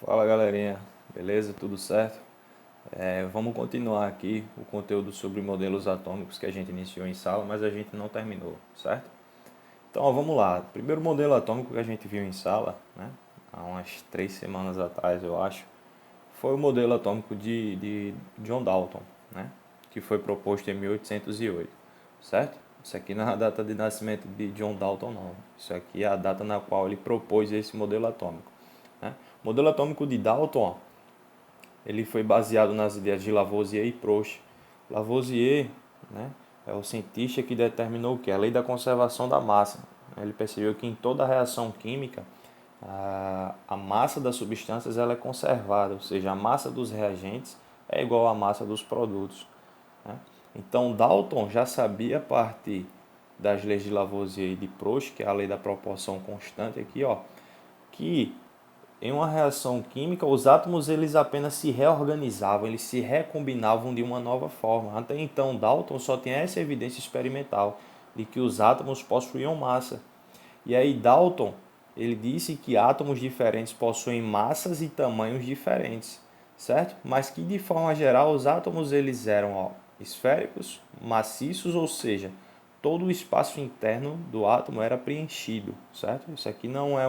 Fala galerinha, beleza? Tudo certo? Vamos continuar aqui o conteúdo sobre modelos atômicos que a gente iniciou em sala, mas a gente não terminou, certo? Então, ó, vamos lá. O primeiro modelo atômico que a gente viu em sala, né, há umas 3 semanas atrás, eu acho, foi o modelo atômico de John Dalton, né, que foi proposto em 1808, certo? Isso aqui não é a data de nascimento de John Dalton, não. Isso aqui é a data na qual ele propôs esse modelo atômico, né? O modelo atômico de Dalton, ó, ele foi baseado nas ideias de Lavoisier e Proust. Lavoisier, né, é o cientista que determinou o que? A lei da conservação da massa. Ele percebeu que em toda reação química, a massa das substâncias ela é conservada, ou seja, a massa dos reagentes é igual à massa dos produtos, né? Então, Dalton já sabia a partir das leis de Lavoisier e de Proust, que é a lei da proporção constante aqui, ó, que em uma reação química, os átomos eles apenas se reorganizavam, eles se recombinavam de uma nova forma. Até então, Dalton só tinha essa evidência experimental de que os átomos possuíam massa. E aí Dalton, ele disse que átomos diferentes possuem massas e tamanhos diferentes, certo? Mas que de forma geral os átomos eles eram, ó, esféricos, maciços, ou seja, todo o espaço interno do átomo era preenchido, certo? Isso aqui não é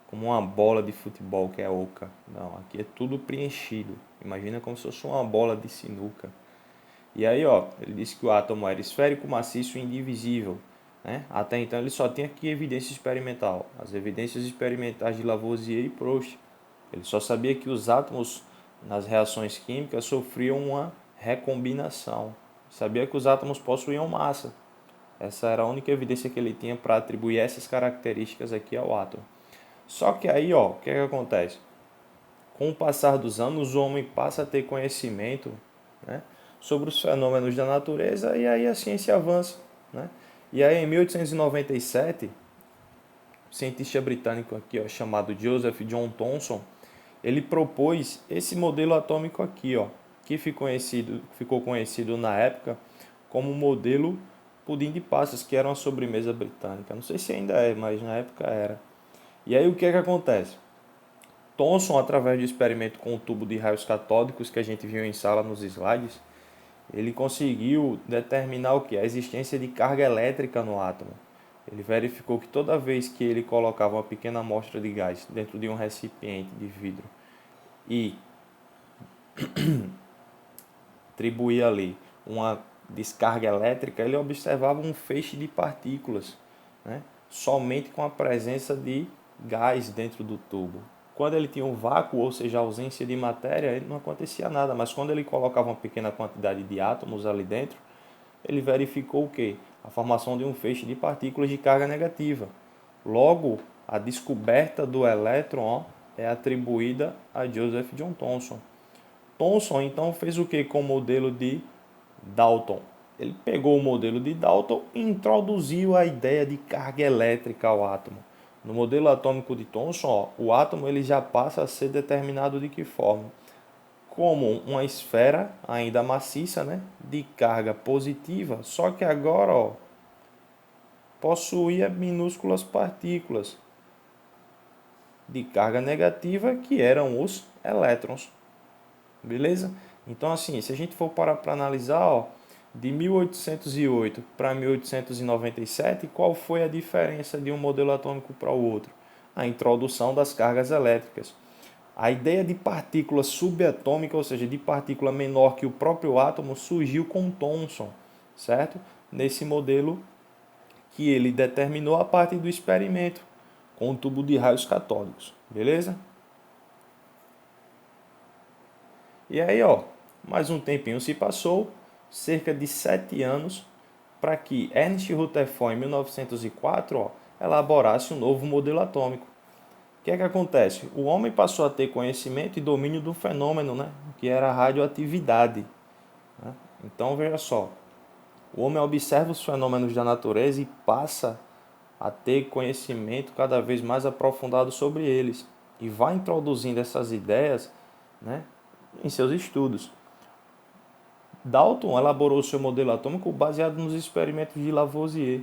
como uma bola de futebol que é oca. Não, aqui é tudo preenchido. Imagina como se fosse uma bola de sinuca. E aí, ó, ele disse que o átomo era esférico, maciço e indivisível, né? Até então ele só tinha aqui evidência experimental, as evidências experimentais de Lavoisier e Proust. Ele só sabia que os átomos nas reações químicas sofriam uma recombinação. Sabia que os átomos possuíam massa. Essa era a única evidência que ele tinha para atribuir essas características aqui ao átomo. Só que aí, ó, o que é que acontece? Com o passar dos anos, o homem passa a ter conhecimento, né, sobre os fenômenos da natureza e aí a ciência avança, né? E aí, em 1897, o cientista britânico aqui, ó, chamado Joseph John Thomson, ele propôs esse modelo atômico aqui, ó, que ficou conhecido na época como o modelo pudim de passas, que era uma sobremesa britânica. Não sei se ainda é, mas na época era. E aí o que é que acontece? Thomson, através do experimento com o tubo de raios catódicos que a gente viu em sala nos slides, ele conseguiu determinar o que? A existência de carga elétrica no átomo. Ele verificou que toda vez que ele colocava uma pequena amostra de gás dentro de um recipiente de vidro e atribuía ali uma descarga elétrica, ele observava um feixe de partículas, né? Somente com a presença de gás dentro do tubo. Quando ele tinha um vácuo, ou seja, ausência de matéria, não acontecia nada, mas quando ele colocava uma pequena quantidade de átomos ali dentro, ele verificou o quê? A formação de um feixe de partículas de carga negativa. Logo, a descoberta do elétron é atribuída a Joseph John Thomson. Thomson então fez o que com o modelo de Dalton? Ele pegou o modelo de Dalton e introduziu a ideia de carga elétrica ao átomo. No modelo atômico de Thomson, ó, o átomo ele já passa a ser determinado de que forma? Como uma esfera ainda maciça, né, de carga positiva, só que agora, ó, possuía minúsculas partículas de carga negativa que eram os elétrons. Beleza? Então, assim, se a gente for parar para analisar, ó, de 1808 para 1897, qual foi a diferença de um modelo atômico para o outro? A introdução das cargas elétricas. A ideia de partícula subatômica, ou seja, de partícula menor que o próprio átomo, surgiu com Thomson, certo? Nesse modelo que ele determinou a partir do experimento com o tubo de raios catódicos. Beleza? E aí, ó, mais um tempinho se passou, cerca de 7 anos, para que Ernst Rutherford, em 1904, ó, elaborasse um novo modelo atômico. O que é que acontece? O homem passou a ter conhecimento e domínio do fenômeno, né, que era a radioatividade, né? Então, veja só, o homem observa os fenômenos da natureza e passa a ter conhecimento cada vez mais aprofundado sobre eles e vai introduzindo essas ideias, né, em seus estudos. Dalton elaborou seu modelo atômico baseado nos experimentos de Lavoisier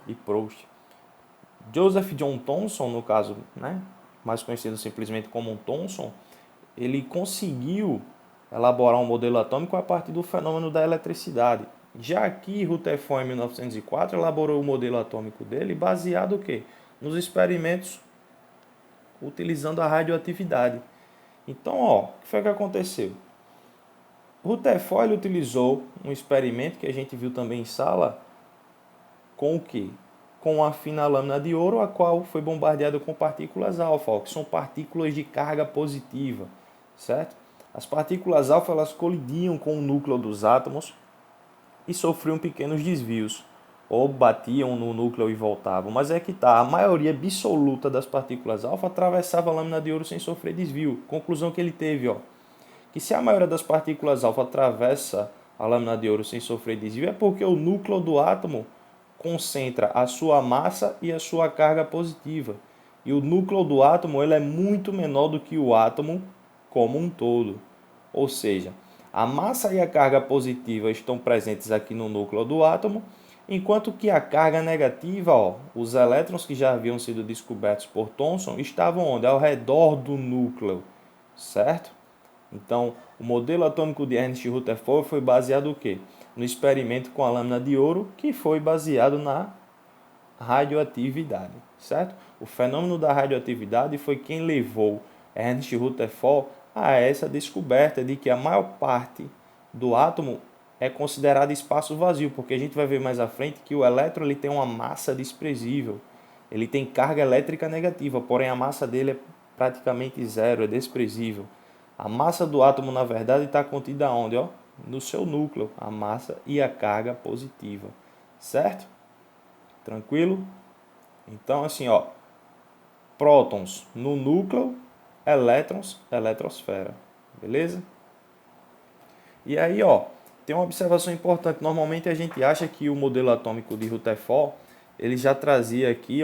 e Proust. Joseph John Thomson, no caso, né, mais conhecido simplesmente como Thomson, ele conseguiu elaborar um modelo atômico a partir do fenômeno da eletricidade. Já que Rutherford, em 1904, elaborou o modelo atômico dele baseado o quê? Nos experimentos utilizando a radioatividade. Então, o que foi que aconteceu? Rutherford utilizou um experimento que a gente viu também em sala com o quê? Com a fina lâmina de ouro, a qual foi bombardeada com partículas alfa, que são partículas de carga positiva, certo? As partículas alfa elas colidiam com o núcleo dos átomos e sofriam pequenos desvios, ou batiam no núcleo e voltavam. Mas é que tá, a maioria absoluta das partículas alfa atravessava a lâmina de ouro sem sofrer desvio. Conclusão que ele teve, que se a maioria das partículas alfa atravessa a lâmina de ouro sem sofrer desvio, é porque o núcleo do átomo concentra a sua massa e a sua carga positiva. E o núcleo do átomo ele é muito menor do que o átomo como um todo. Ou seja, a massa e a carga positiva estão presentes aqui no núcleo do átomo, enquanto que a carga negativa, os elétrons que já haviam sido descobertos por Thomson, estavam onde? Ao redor do núcleo, certo? Então, o modelo atômico de Ernst Rutherford foi baseado no quê? No experimento com a lâmina de ouro, que foi baseado na radioatividade, certo? O fenômeno da radioatividade foi quem levou Ernst Rutherford a essa descoberta de que a maior parte do átomo é considerado espaço vazio, porque a gente vai ver mais à frente que o elétron ele tem uma massa desprezível, ele tem carga elétrica negativa, porém a massa dele é praticamente zero, é desprezível. A massa do átomo, na verdade, está contida onde? No seu núcleo, a massa e a carga positiva, certo? Tranquilo? Então, assim, prótons no núcleo, elétrons, eletrosfera, beleza? E aí, tem uma observação importante. Normalmente a gente acha que o modelo atômico de Rutherford, ele já trazia aqui,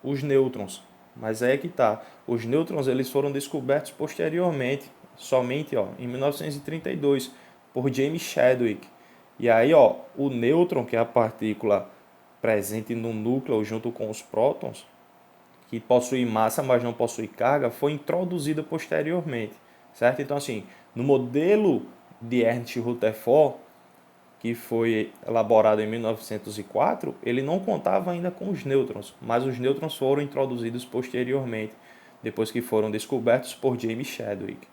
os nêutrons. Mas aí é que tá. Os nêutrons eles foram descobertos posteriormente, somente em 1932, por James Chadwick. E aí, o nêutron, que é a partícula presente no núcleo junto com os prótons, que possui massa, mas não possui carga, foi introduzida posteriormente, certo? Então, assim, no modelo de Ernst Rutherford, que foi elaborado em 1904, ele não contava ainda com os nêutrons, mas os nêutrons foram introduzidos posteriormente, depois que foram descobertos por James Chadwick.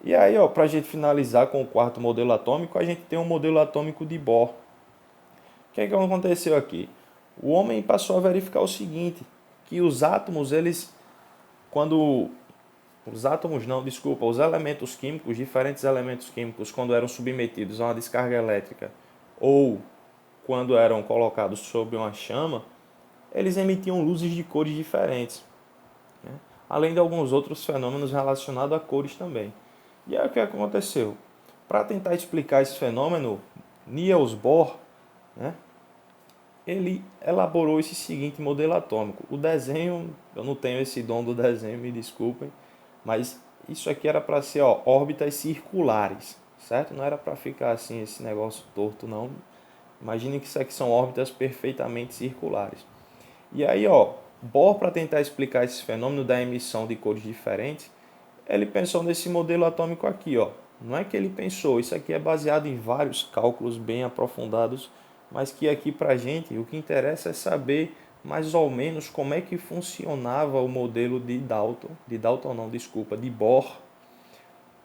E aí, para a gente finalizar com o quarto modelo atômico, a gente tem um modelo atômico de Bohr. O que aconteceu aqui? O homem passou a verificar o seguinte, que os átomos, os elementos químicos, diferentes elementos químicos, quando eram submetidos a uma descarga elétrica ou quando eram colocados sob uma chama, eles emitiam luzes de cores diferentes, né? Além de alguns outros fenômenos relacionados a cores também. E aí o que aconteceu? Para tentar explicar esse fenômeno, Niels Bohr, né, ele elaborou esse seguinte modelo atômico. O desenho, eu não tenho esse dom do desenho, me desculpem, mas isso aqui era para ser órbitas circulares, certo? Não era para ficar assim esse negócio torto, não. Imagine que isso aqui são órbitas perfeitamente circulares. E aí, Bohr, para tentar explicar esse fenômeno da emissão de cores diferentes, ele pensou nesse modelo atômico aqui, Não é que ele pensou, isso aqui é baseado em vários cálculos bem aprofundados, mas que aqui para a gente o que interessa é saber mais ou menos como é que funcionava o modelo de Bohr,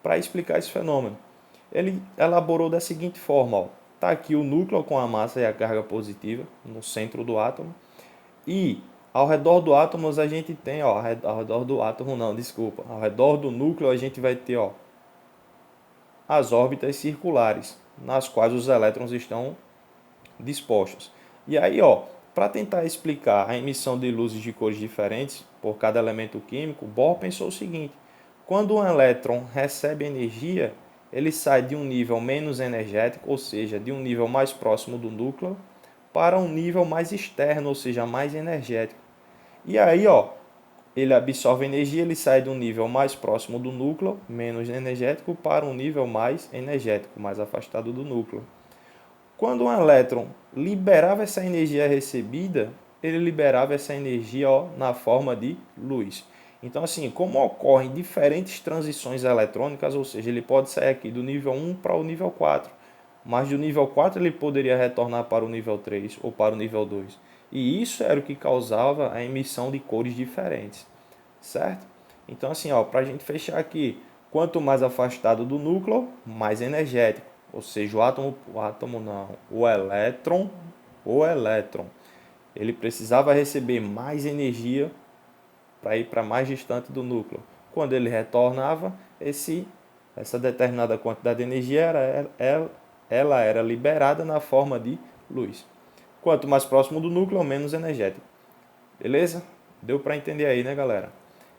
para explicar esse fenômeno. Ele elaborou da seguinte forma, está aqui o núcleo com a massa e a carga positiva no centro do átomo, e ao redor do átomo a gente tem, ao redor do núcleo a gente vai ter, as órbitas circulares, nas quais os elétrons estão dispostos. E aí, para tentar explicar a emissão de luzes de cores diferentes por cada elemento químico, Bohr pensou o seguinte: quando um elétron recebe energia, ele sai de um nível menos energético, ou seja, de um nível mais próximo do núcleo, para um nível mais externo, ou seja, mais energético. E aí, ele absorve energia, ele sai de um nível mais próximo do núcleo, menos energético, para um nível mais energético, mais afastado do núcleo. Quando um elétron liberava essa energia recebida, ele liberava essa energia na forma de luz. Então, assim, como ocorrem diferentes transições eletrônicas, ou seja, ele pode sair aqui do nível 1 para o nível 4, mas do nível 4 ele poderia retornar para o nível 3 ou para o nível 2. E isso era o que causava a emissão de cores diferentes, certo? Então, assim, para a gente fechar aqui, quanto mais afastado do núcleo, mais energético. Ou seja, o átomo não, o elétron, ele precisava receber mais energia para ir para mais distante do núcleo. Quando ele retornava, essa determinada quantidade de energia ela era liberada na forma de luz. Quanto mais próximo do núcleo, menos energético. Beleza? Deu para entender aí, né, galera?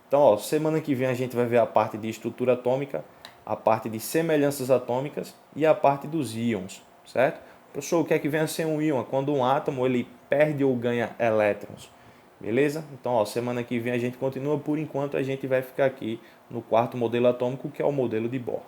Então, semana que vem a gente vai ver a parte de estrutura atômica, a parte de semelhanças atômicas e a parte dos íons, certo? Professor, o que é que vem a ser um íon? Quando um átomo ele perde ou ganha elétrons. Beleza? Então, semana que vem a gente continua. Por enquanto, a gente vai ficar aqui no quarto modelo atômico, que é o modelo de Bohr.